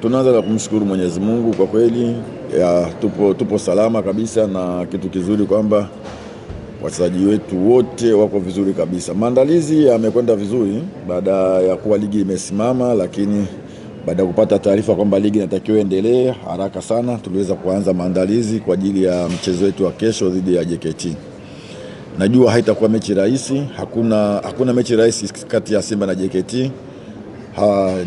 tunaanza na kumshukuru Mwenyezi Mungu kwa kweli. Tupo salama kabisa, na kitu kizuri kwamba wachezaji wetu wote wako vizuri kabisa. Maandalizi yamekwenda vizuri baada ya kuwa ligi imesimama, lakini baada ya kupata taarifa kwamba ligi inatakiwa endelee haraka sana, tuliweza kuanza maandalizi kwa ajili ya mchezo wetu wa kesho dhidi ya JKT. Najua haitakuwa mechi rahisi, hakuna mechi rahisi kati ya Simba na JKT.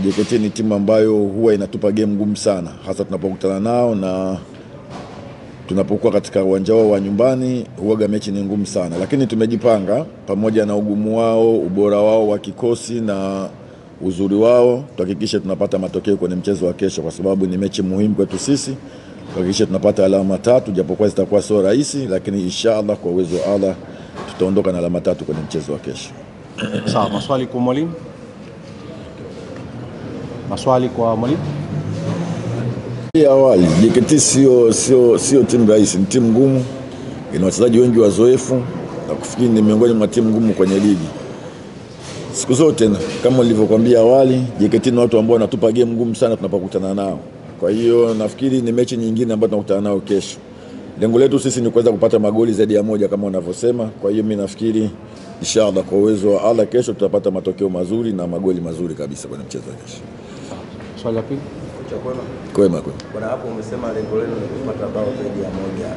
JKT ni timu ambayo huwa inatupa game ngumu sana, hasa tunapokutana nao na tunapokuwa katika uwanja wao wa nyumbani. Huaga mechi ni ngumu sana, lakini tumejipanga pamoja na ugumu wao, ubora wao wa kikosi na uzuri wao, tuhakikishe tunapata matokeo kwenye mchezo wa kesho, kwa sababu ni mechi muhimu kwetu sisi. Tuhakikishe tunapata alama 3, japokuwa zitakuwa sio rahisi, lakini inshallah kwa uwezo wa Allah tutaondoka na alama 3 kwenye mchezo wa kesho. Sawa, maswali kwa mwalimu? Maswali kwa mwalimu? Awali, JKT sio timu rahisi, ni timu ngumu, ina wachezaji wengi wazoefu, na kufikiri ni miongoni mwa timu ngumu kwenye ligi. Siku zote kama nilivyokuambia awali, JKT ni watu ambao wanatupa game ngumu sana tunapokutana nao. Kwa hiyo nafikiri ni mechi nyingine ambayo tunakutana nao kesho. Lengo letu sisi ni kuweza kupata magoli zaidi ya moja kama wanavyosema. Kwa hiyo mimi nafikiri inshallah kwa uwezo wa Allah kesho tutapata matokeo mazuri na magoli mazuri kabisa kwenye mchezo wa kesho. Swali la pili. Kwema. Bwana, hapo umesema lengo lenu ni kupata bao zaidi ya moja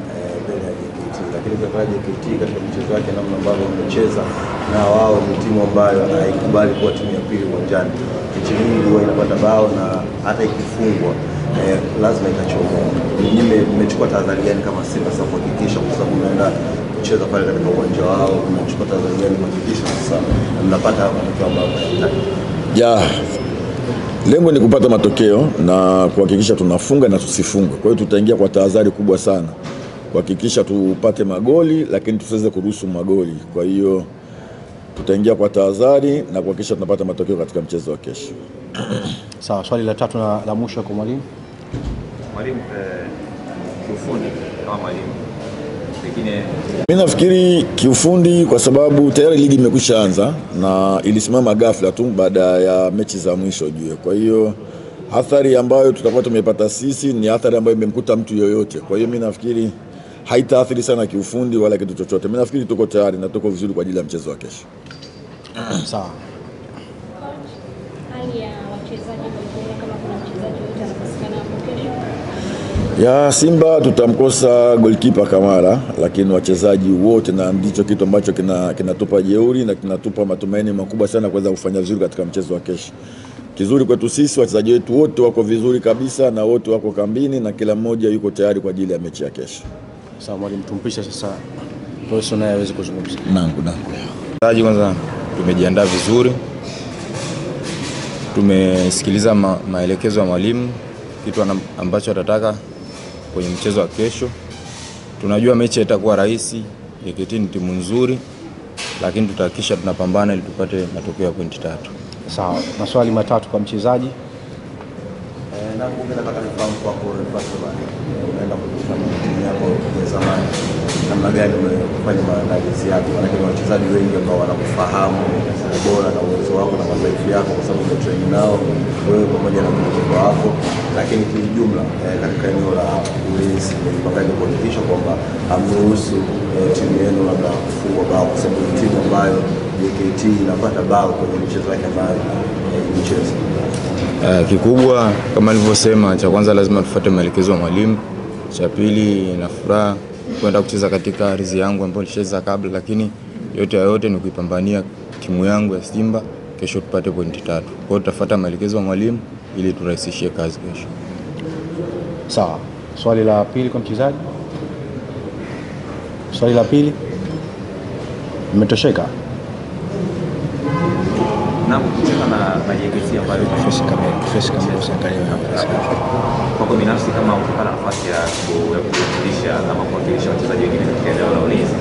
mbele ya JKT, lakini kwa JKT katika mchezo wake namna ambavyo wamecheza, na wao ni timu ambayo haikubali kuwa timu ya pili uwanjani. Mechi nyingi huwa inapata bao na hata ikifungwa lazima itachomoa. Nyinyi mmechukua tahadhari gani kama Simba sasa kuhakikisha, kwa sababu mnaenda kucheza pale katika uwanja wao, mmechukua tahadhari gani kuhakikisha sasa mnapata matokeo ambayo mnataka? Lengo ni kupata matokeo na kuhakikisha tunafunga na tusifunge. Kwa hiyo tutaingia kwa tahadhari kubwa sana kuhakikisha tupate magoli, lakini tusiweze kuruhusu magoli. Kwa hiyo tutaingia kwa tahadhari na kuhakikisha tunapata matokeo katika mchezo wa kesho. Sawa, swali la 3 na la mwisho kwa mwalimu. Mwalimu, kiufundi kama mwalimu, mimi nafikiri kiufundi, kwa sababu tayari ligi imekwisha anza na ilisimama ghafla tu baada ya mechi za mwisho juu. Kwa hiyo athari ambayo tutakuwa tumepata sisi ni athari ambayo imemkuta mtu yoyote. Kwa hiyo mimi nafikiri haitaathiri sana kiufundi wala kitu chochote. Mimi nafikiri tuko tayari na tuko vizuri kwa ajili ya mchezo wa kesho. Sawa. Hali ya wachezaji kama kuna mchezaji yote anapatikana hapo kesho? Ya Simba tutamkosa goalkeeper Kamara, lakini wachezaji wote, na ndicho kitu ambacho kinatupa jeuri na kinatupa matumaini makubwa sana kuweza kufanya vizuri katika mchezo wa kesho. Kizuri kwetu sisi, wachezaji wetu wote wako vizuri kabisa na wote wako kambini na kila mmoja yuko tayari kwa ajili ya mechi ya kesho. Sawa mwalimu, tumpisha sasa Toso naye aweze kuzungumza. Nangu. Wachezaji kwanza tumejiandaa vizuri. Tumesikiliza maelekezo ya mwalimu, kitu ambacho atataka kwenye mchezo wa kesho. Tunajua mechi itakuwa rahisi, JKT ni timu nzuri, lakini tutahakikisha tunapambana ili tupate matokeo ya pointi 3. Sawa, maswali 3 kwa mchezaji. Na nataka nifahamu kwako Barcelona, unaenda kufanya timu yako ya zamani, namna gani umefanya maandalizi yako? Lakini wachezaji wengi ambao wanakufahamu ubora na uwezo wako na madhaifu yako, kwa sababu umetrain nao wewe pamoja na mchezo wako, lakini kwa jumla katika eneo la ulinzi mpangaji kuhakikisha kwamba hamruhusu timu yenu labda kufungwa bao, kwa sababu timu ambayo JKT inapata bao kwenye michezo yake ambayo michezo kikubwa kama nilivyosema, cha kwanza lazima tufuate maelekezo ya mwalimu. Cha pili, na furaha kwenda kucheza katika ardhi yangu ambayo nilicheza kabla, lakini yote ni kuipambania timu yangu ya Simba kesho tupate pointi 3. Kwa hiyo tutafuata maelekezo ya mwalimu ili turahisishie kazi kesho. Sawa. Swali la pili kwa mchezaji. Swali la pili. Umetosheka? Na kucheza na JKT ambayo fresh kama usiangalie kwa binafsi, kama ukipata nafasi ya kuwakilisha ama kuwakilisha wachezaji wengine katika eneo la ulinzi,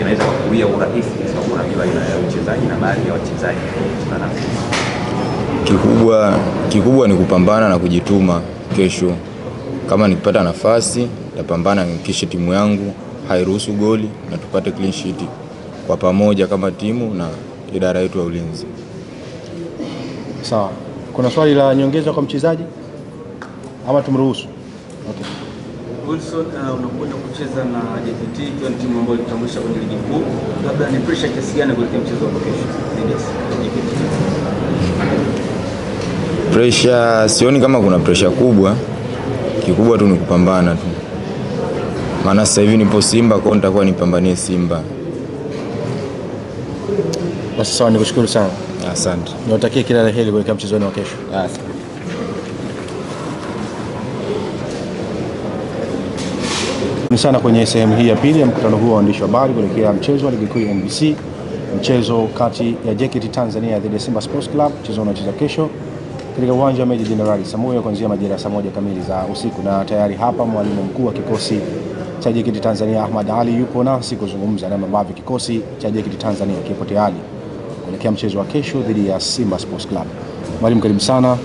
inaweza kukuia urahisi kwa sababu unajua aina ya uchezaji na baadhi ya wachezaji tunana. Kikubwa ni kupambana na kujituma kesho. Kama nikipata nafasi, nitapambana nikishe timu yangu hairuhusu goli na tupate clean sheet kwa pamoja kama timu na idara yetu ya ulinzi. Sawa. Kuna swali la nyongeza kwa mchezaji? ama tumruhusu? Okay. Wilson, unakwenda kucheza na JKT ikiwa ni timu ambayo ilitambulisha kwenye ligi kuu. Labda ni pressure kiasi gani kuelekea mchezo wa kesho dhidi ya JKT? Pressure sioni kama kuna pressure kubwa. Kikubwa tu ni kupambana tu. Maana sasa hivi nipo Simba, kwa nitakuwa nipambanie Simba. Basi sawa, nikushukuru sana. Asante. Niwatakie kila la heri kuelekea mchezo wa kesho. Asante. Ni sana kwenye sehemu hii ya pili ya mkutano huu wa waandishi wa habari kuelekea mchezo wa ligi kuu ya NBC, mchezo kati ya JKT Tanzania dhidi ya Simba Sports Club. Mchezo unachezwa kesho katika uwanja wa Meja Jenerali Samuel kuanzia majira saa 1 kamili za usiku, na tayari hapa mwalimu mkuu wa kikosi cha JKT Tanzania Ahmad Ali yupo nasi kuzungumza namna ambavyo kikosi cha JKT Tanzania kipo tayari kuelekea mchezo wa kesho dhidi ya Simba Sports Club. Mwalimu, karibu sana,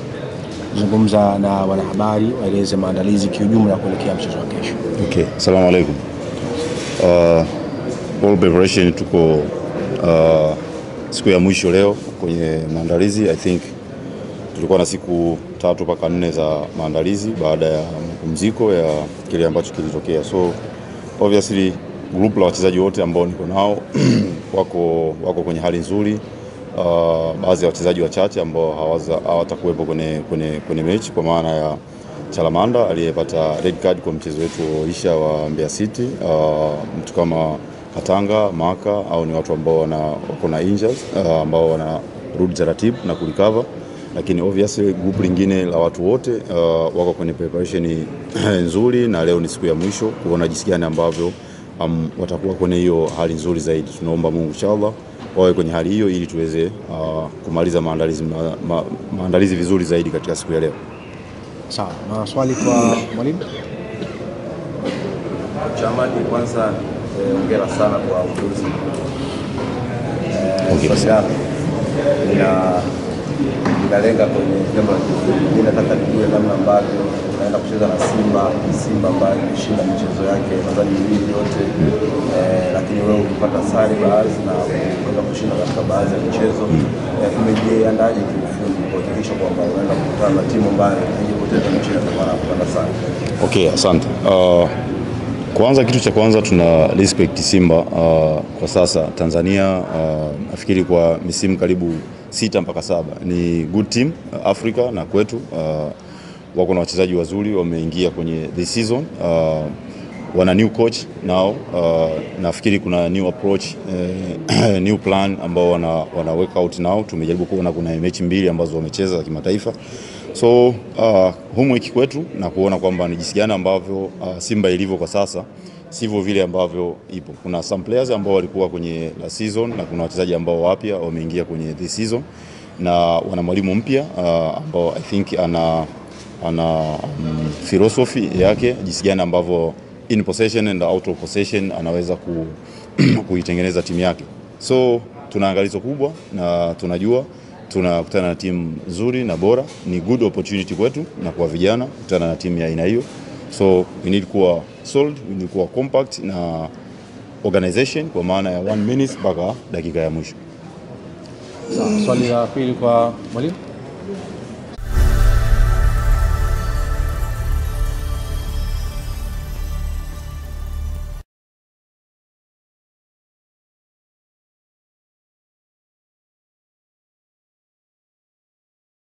zungumza na wanahabari, waeleze maandalizi kiujumla kuelekea mchezo wa kesho. Okay, assalamu alaikum. All preparation tuko siku ya mwisho leo kwenye maandalizi. I think tulikuwa na siku 3 mpaka 4 za maandalizi baada ya mapumziko ya kile ambacho kilitokea. So obviously group la wachezaji wote ambao niko nao wako kwenye hali nzuri. Baadhi ya wachezaji wachache ambao hawatakuwepo kwenye mechi, kwa maana ya Chalamanda aliyepata red card kwa mchezo wetu isha wa Mbeya City, mtu kama Katanga, Maka, au ni watu ambao wako na injuries ambao wanarudi taratibu na kurecover. Lakini obviously group lingine la watu wote wako kwenye preparation nzuri, na leo ni siku ya mwisho kuona jinsi gani ambavyo watakuwa kwenye hiyo hali nzuri zaidi. Tunaomba Mungu inshallah wawe kwenye hali hiyo ili tuweze kumaliza maandalizi vizuri zaidi katika siku ya leo. Sawa, na swali kwa mwalimu. Chamani, kwanza hongera sana kwa ujuzi. Ninalenga kwenye jambo la kiufundi. Mimi nataka nijue namna ambavyo naenda kucheza na Simba ambayo imeshinda michezo yake nadhani miwili yote, lakini wewe ukipata sare baadhi na kwenda kushinda katika baadhi ya michezo. Umejiandaje kiufundi kuhakikisha kwamba unaenda kukutana na timu ambayo haijapoteza mchezo na kupata sare? Okay, asante. Kwanza, kitu cha kwanza tuna respect Simba. Kwa sasa Tanzania nafikiri kwa misimu karibu 6 mpaka 7 ni good team Afrika, na kwetu wako na wachezaji wazuri wameingia kwenye this season. Wana new coach now, nafikiri kuna new approach, new plan ambao wana work out now. Tumejaribu kuona kuna mechi 2 ambazo wamecheza za kimataifa. So homework kwetu na kuona kwamba ni jinsi gani ambavyo Simba ilivyo kwa sasa sivyo vile ambavyo ipo. Kuna some players ambao walikuwa kwenye la season na kuna wachezaji ambao wapya wameingia kwenye this season, na wana mwalimu mpya ambao I think ana philosophy yake jinsi gani ambavyo in possession and out of possession anaweza kuitengeneza timu yake. So tuna angalizo kubwa na tunajua tunakutana na timu nzuri na bora. Ni good opportunity kwetu na kwa vijana kukutana na timu ya aina hiyo. So we need kuwa solid, we need kuwa compact na organization, kwa maana ya 1 minute mpaka dakika ya mwisho. Swali la pili kwa mwalimu.